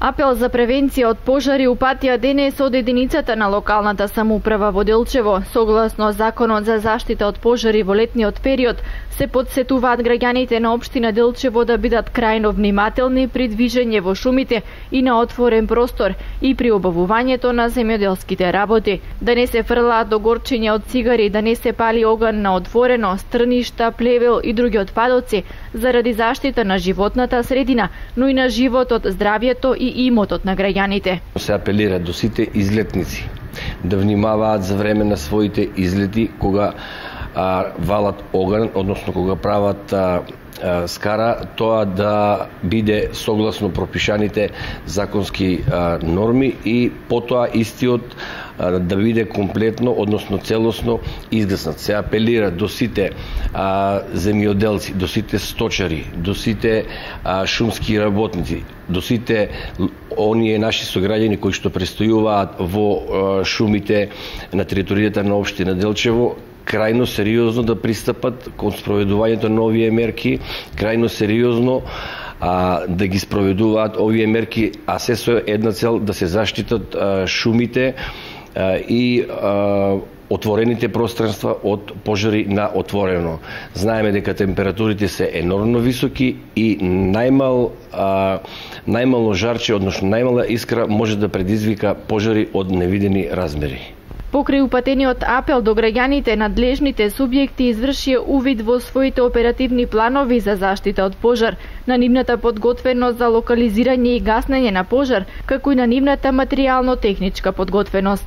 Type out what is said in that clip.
Апел за превенција од пожари упатија денес од единицата на локалната самоуправа во Делчево. Согласно Законот за заштита од пожари во летниот период, се потсетуваат граѓаните на општина Делчево да бидат крајно внимателни при движење во шумите и на отворен простор и при обавувањето на земјоделските работи. Да не се фрлаат до горчиња од цигари, да не се пали оган на отворено, стрништа, плевел и други отпадоци, заради заштита на животната средина, но и на животот, здравјето и имотот на граѓаните. Се апелира до сите излетници да внимаваат за време на своите излети кога валат оган, односно кога прават скара, тоа да биде согласно пропишаните законски норми и потоа истиот да биде комплетно, односно целосно изгаснат. Се апелира до сите земјоделци, до сите сточари, до сите шумски работници, до сите оние наши сограѓани кои што престојуваат во шумите на територијата на општина Делчево, крајно сериозно да пристапат кон спроведувањето на овие мерки, крајно сериозно да ги спроведуваат овие мерки, а се со една цел да се заштитат шумите и отворените пространства од пожари на отворено. Знаеме дека температурите се енормно високи и најмало жарче, односно најмала искра може да предизвика пожари од невидени размери. Покрај упатениот апел до граѓаните, надлежните субјекти извршија увид во своите оперативни планови за заштита од пожар, на нивната подготвеност за локализирање и гаснење на пожар, како и на нивната материјално-техничка подготвеност.